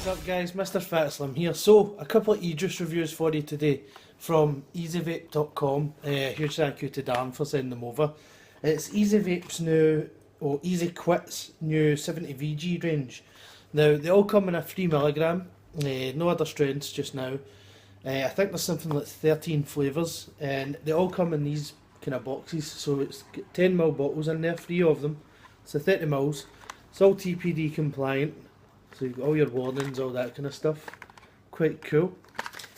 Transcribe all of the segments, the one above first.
What's up guys, Mr. Fatslim here. So, a couple of e-juice reviews for you today from EzeeVape.com. Huge thank you to Dan for sending them over. It's Ezee Vape's new, or Ezee Quit's new 70VG range. Now, they all come in a 3mg, no other strengths just now. I think there's something like 13 flavours, and they all come in these kind of boxes, so it's 10ml bottles in there, 3 of them. So 30ml. It's all TPD compliant. So you've got all your warnings, all that kind of stuff. Quite cool.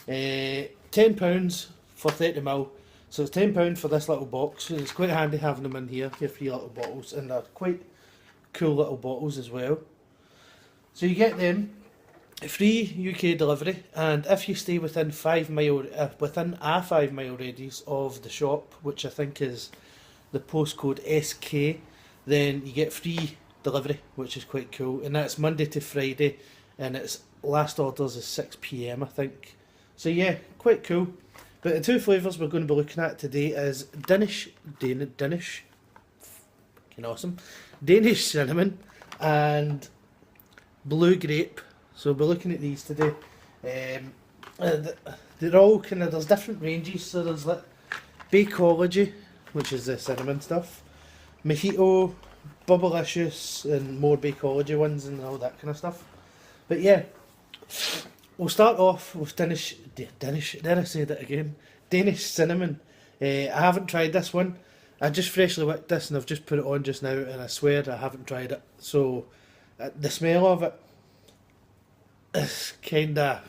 £10 for 30ml. So it's £10 for this little box. It's quite handy having them in here, your 3 little bottles, and they're quite cool little bottles as well. So you get them, free UK delivery, and if you stay within within a 5 mile radius of the shop, which I think is the postcode SK, then you get free delivery, which is quite cool, and that's Monday to Friday, and its last orders is 6 PM I think. So yeah, quite cool. But the 2 flavours we're going to be looking at today is Danish CinnaMan and Blue Grape. So we'll be looking at these today. They're all kind of, there's different ranges. So there's like Bakeology, which is the cinnamon stuff, Mojito, Bubblicious, and more Bakeology ones and all that kind of stuff. But yeah, we'll start off with Danish CinnaMan. I haven't tried this one. I just freshly wicked this and I've just put it on just now, and I swear I haven't tried it. So the smell of it is kinda,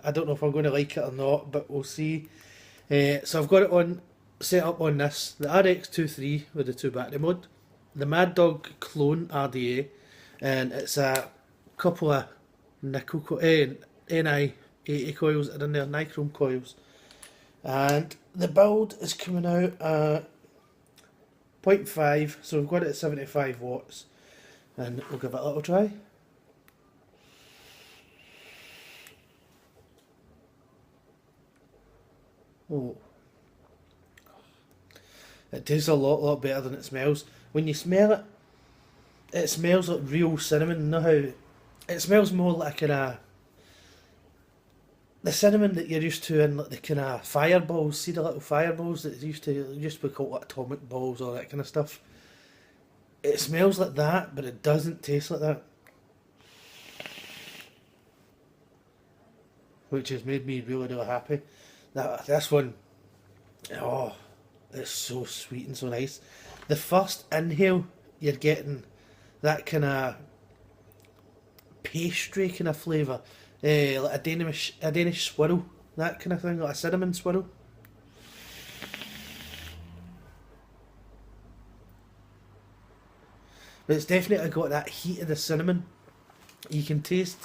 I don't know if I'm going to like it or not, but we'll see. So I've got it on, set up on this, the RX23 with the 2 battery mode, the Mad Dog Clone RDA, and it's a couple of nickel NI 80 coils that are in there, nichrome coils, and the build is coming out at 0.5, so we've got it at 75 watts, and we'll give it a little try. Oh, it tastes a lot better than it smells. When you smell it, it smells like real cinnamon. You know how it smells more like the cinnamon that you're used to in like the kind of fireballs. See the little fireballs that used to be called like atomic balls, all that kind of stuff. It smells like that, but it doesn't taste like that, which has made me really happy. This one, oh, it's so sweet and so nice. The first inhale, you're getting that kind of pastry kind of flavour, like a Danish swirl, that kind of thing, like a cinnamon swirl. But it's definitely got that heat of the cinnamon. You can taste,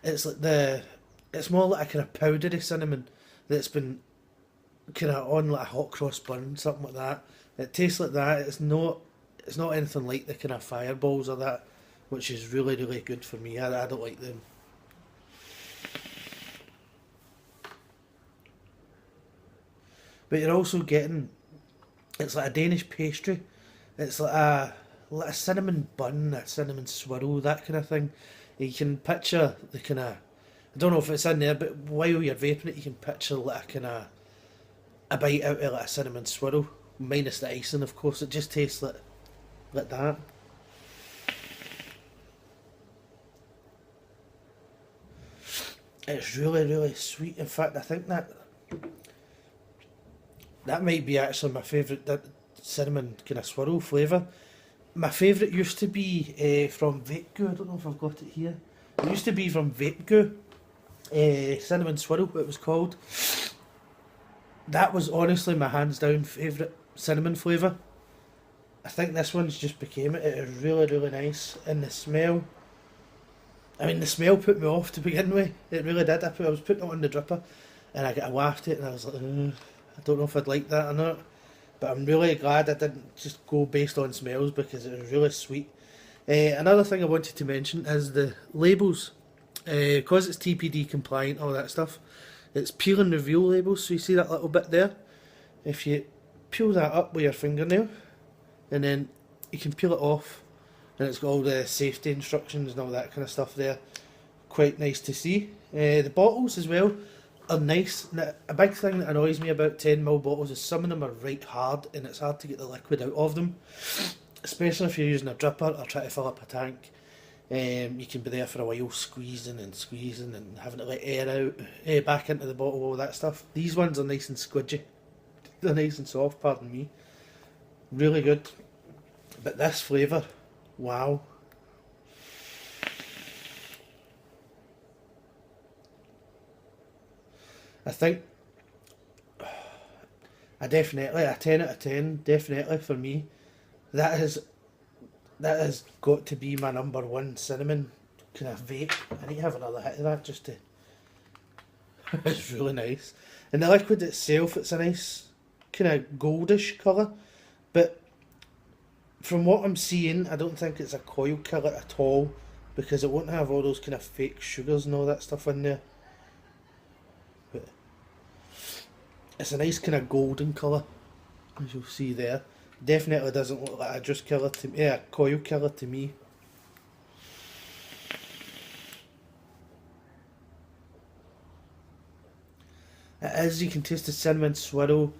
it's like it's more like a kind of powdery cinnamon that's been kind of on like a hot cross bun, something like that. It tastes like that. It's not anything like the kind of fireballs or that, which is really good for me. I don't like them. But you're also getting, it's like a Danish pastry. It's like a cinnamon bun, a cinnamon swirl, that kind of thing. You can picture the kind of, I don't know if it's in there, but while you're vaping it, you can picture like a kind of a bite out of like a cinnamon swirl, minus the icing, of course. It just tastes like that. It's really sweet. In fact, I think that might be actually my favourite, that cinnamon kind of swirl flavour. My favourite used to be from Vape Goo. I don't know if I've got it here. It used to be from Vape Goo. Cinnamon swirl, it was called. That was honestly my hands down favourite cinnamon flavour. I think this one's just became it. It is really nice, and the smell, I mean, the smell put me off to begin with. It really did. I was putting it on the dripper and I waffed it and I was like, I don't know if I'd like that or not, but I'm really glad I didn't just go based on smells, because it was really sweet. Another thing I wanted to mention is the labels. Because it's TPD compliant, all that stuff, it's peel and reveal labels. So you see that little bit there? If you peel that up with your fingernail, and then you can peel it off, and it's got all the safety instructions and all that kind of stuff there. quite nice to see. The bottles as well are nice. Now, a big thing that annoys me about 10ml bottles is some of them are right hard and it's hard to get the liquid out of them, especially if you're using a dripper or trying to fill up a tank. You can be there for a while squeezing and having to let air out, back into the bottle, all that stuff. These ones are nice and squidgy. They're nice and soft, pardon me. Really good. But this flavour, wow. I think a 10 out of 10, definitely for me. That has got to be my number one cinnamon kind of vape. I need to have another hit of that just to... It's really nice. And the liquid itself, it's a nice kind of goldish colour. But from what I'm seeing, I don't think it's a coil killer at all, because it won't have all those kind of fake sugars and all that stuff in there. But it's a nice kind of golden colour, as you'll see there. Definitely doesn't look like a juice killer to me, a coil killer to me. It is, you can taste the cinnamon swirl.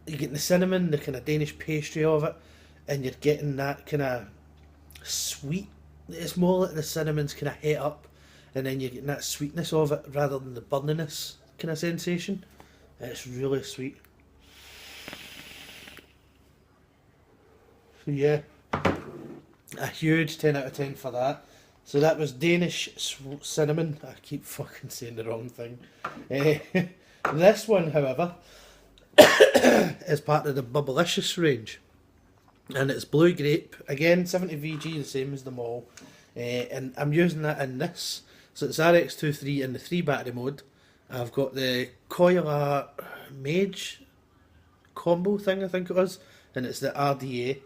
You're getting the cinnamon, the kind of Danish pastry of it, and you're getting that kind of sweet. It's more like the cinnamon's kind of hit up, and then you're getting that sweetness of it rather than the burniness kind of sensation. It's really sweet. So yeah, a huge 10 out of 10 for that. So that was Danish CinnaMan. I keep fucking saying the wrong thing. This one, however, is part of the Bubblicious range, and it's blue grape. Again, 70 VG, the same as them all. And I'm using that in this. So it's RX23 in the 3 battery mode. I've got the Coil Mage combo thing, I think it was, and it's the RDA.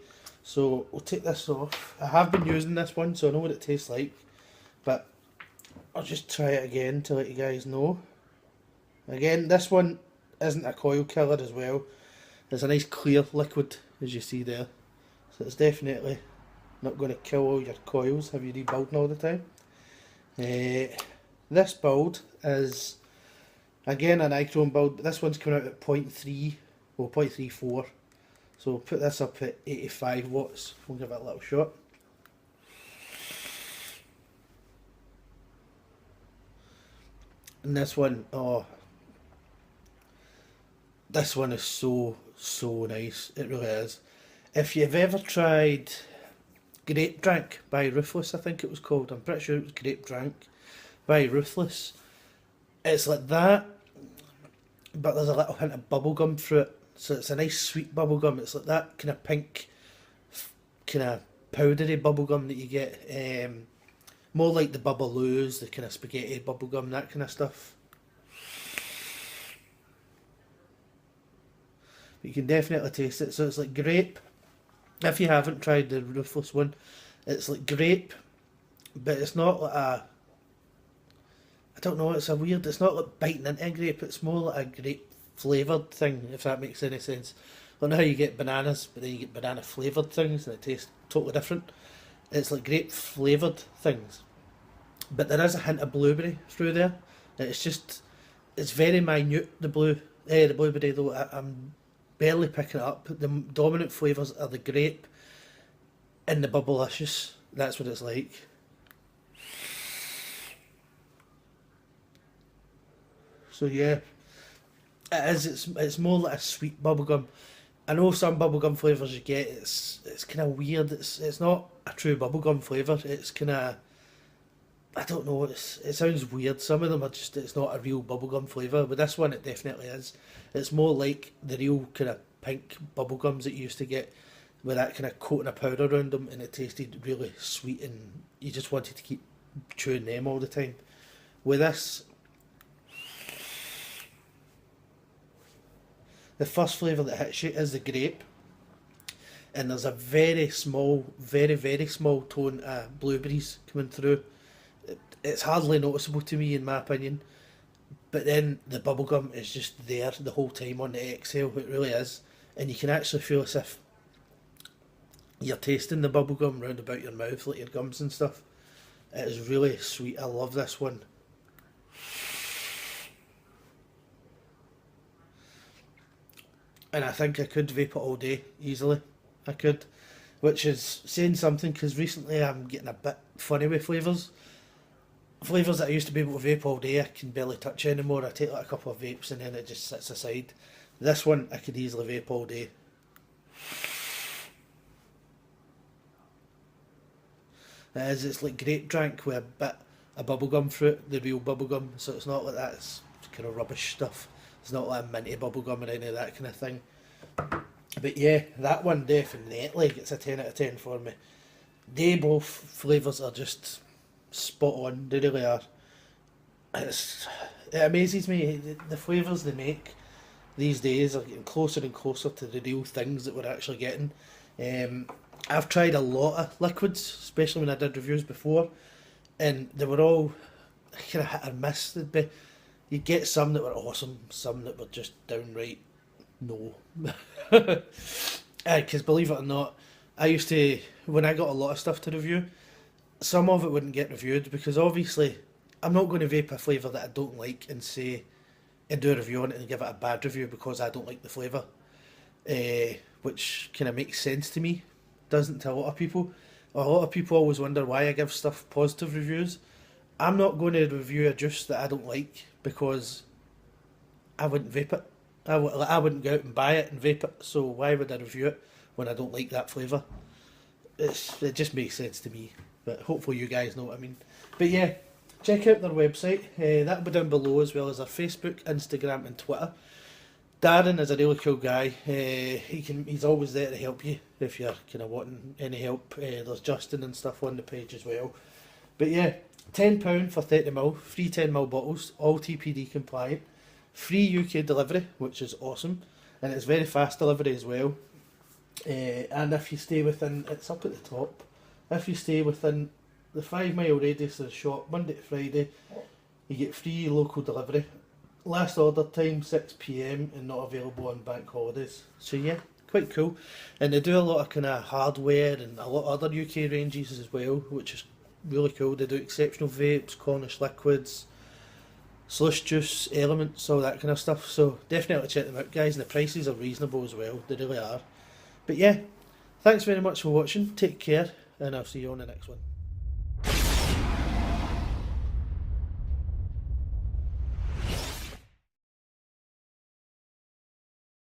So we'll take this off. I have been using this one, so I know what it tastes like, but I'll just try it again to let you guys know. Again, this one isn't a coil killer as well. It's a nice clear liquid, as you see there. So it's definitely not going to kill all your coils, have you rebuilding all the time. This build is, again, a Nichrome build, but this one's coming out at 0.3, or 0.34. So we'll put this up at 85 watts. We'll give it a little shot. And this one, oh, this one is so nice. It really is. If you've ever tried Grape Drink by Ruthless, I think it was called. I'm pretty sure it was Grape Drink by Ruthless. It's like that, but there's a little hint of bubblegum through it. So it's a nice sweet bubblegum. It's like that kind of pink, kind of powdery bubblegum that you get. More like the Bubbaloos, the kind of spaghetti bubblegum, that kind of stuff. But you can definitely taste it. So it's like grape. If you haven't tried the Ruthless one, it's like grape, but it's not like a... I don't know, it's a weird... It's not like biting into a grape, it's more like a grape flavoured thing, if that makes any sense. I don't know how you get bananas, but then you get banana flavoured things and it tastes totally different. It's like grape flavoured things, but there is a hint of blueberry through there. It's just, it's very minute, the blueberry though. I'm barely picking it up. The dominant flavours are the grape and the Bubblicious. That's what it's like. So yeah, it is. It's more like a sweet bubblegum. I know some bubblegum flavours you get, it's kind of weird. It's not a true bubblegum flavour. It's kind of, I don't know. It sounds weird. Some of them are just, it's not a real bubblegum flavour, but this one it definitely is. It's more like the real kind of pink bubblegums that you used to get, with that kind of coating of powder around them, and it tasted really sweet, and you just wanted to keep chewing them all the time. With this, the first flavour that hits you is the grape, and there's a very small, very small tone of blueberries coming through. It's hardly noticeable to me, in my opinion, but then the bubblegum is just there the whole time on the exhale. It really is, and you can actually feel as if you're tasting the bubblegum round about your mouth, like your gums and stuff. It is really sweet. I love this one. And I think I could vape it all day easily. I could, which is saying something because recently I'm getting a bit funny with flavours. Flavours that I used to be able to vape all day, I can barely touch anymore. I take like a couple of vapes and then it just sits aside. This one I could easily vape all day. It's like grape drank with a bit of bubblegum fruit, the real bubblegum, so it's not like that, it's kind of rubbish stuff. It's not like minty bubblegum or any of that kind of thing. But yeah, that one definitely gets a 10 out of 10 for me. They both flavours are just spot on, they really are. It amazes me, the flavours they make these days are getting closer and closer to the real things that we're actually getting. I've tried a lot of liquids, especially when I did reviews before, and they were all kind of hit or miss. You'd get some that were awesome, some that were just downright no. Because believe it or not, I used to, when I got a lot of stuff to review, some of it wouldn't get reviewed because obviously I'm not going to vape a flavour that I don't like and say and do a review on it and give it a bad review because I don't like the flavour, which kind of makes sense to me. Doesn't to a lot of people. A lot of people always wonder why I give stuff positive reviews. I'm not going to review a juice that I don't like because I wouldn't vape it. I wouldn't go out and buy it and vape it, so why would I review it when I don't like that flavour? It just makes sense to me, but hopefully you guys know what I mean. But yeah, check out their website, that'll be down below, as well as their Facebook, Instagram and Twitter. Darren is a really cool guy. He's always there to help you if you're kind of wanting any help. There's Justin and stuff on the page as well. But yeah, £10 for 30ml, free 10ml bottles, all TPD compliant, free UK delivery, which is awesome, and it's very fast delivery as well. And if you stay within, it's up at the top, if you stay within the 5 mile radius of the shop, Monday to Friday, you get free local delivery. Last order time 6 PM and not available on bank holidays. So yeah, quite cool. And they do a lot of kind of hardware and a lot of other UK ranges as well, which is really cool. They do exceptional vapes, Cornish liquids, slush juice, elements, all that kind of stuff. So definitely check them out, guys. And the prices are reasonable as well. They really are. But yeah, thanks very much for watching. Take care, and I'll see you on the next one.